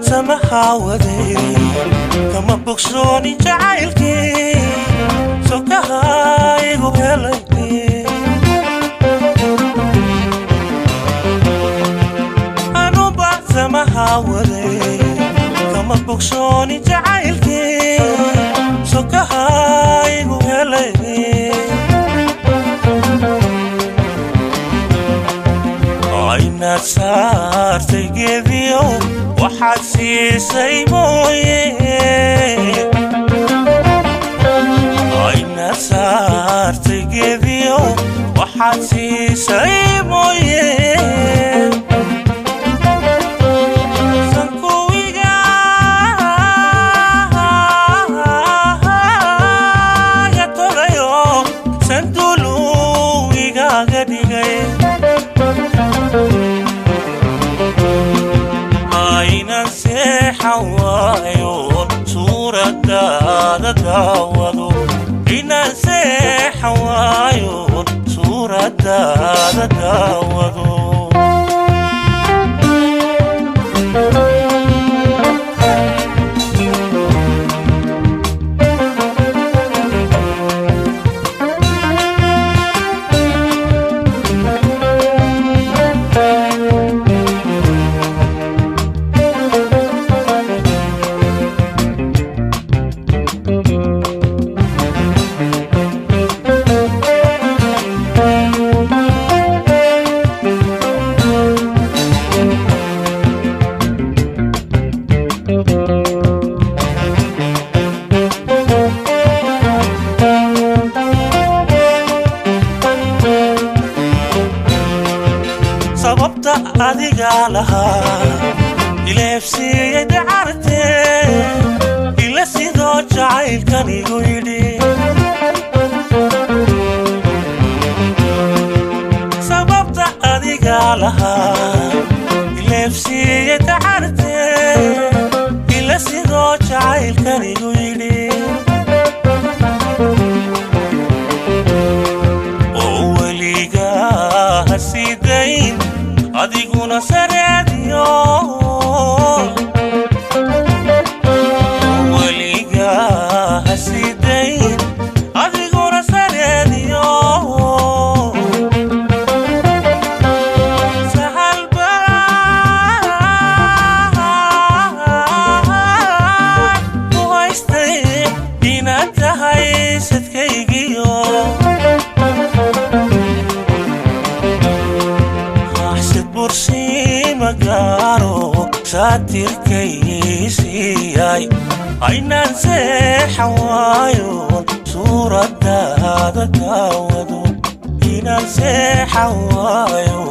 سمحاودي كما بوكسوني جعيلكي سوكهاي وهلكي أنا بعد سمحاودي كما بوكسوني جعيلكي سوكهاي وهلكي عينات صارتي قذيو waxaad siisay mooye ayna saartay geediyo waxaad siisay mooye sankuwiga yatolayo sandulu igaaga dhigay حوايون صورة داودو إنا حوايون صورة داودو sababta adiga lahaa ilafsiye dacarte ila sidoo jacaylkan igu yidhi sababta adiga lahaa ilafsiye dacarte ila sidoo jacaylkan igu yidhi oo weliga hasidayn adiguna sareediyo weliga hasidayn adiguna sareediyo sahal baan ku haystay inaad tahay sadkaygiyo magaro satirkaysiiyay aynaan seexawaayo suuradaada daawado inaan seexawaayo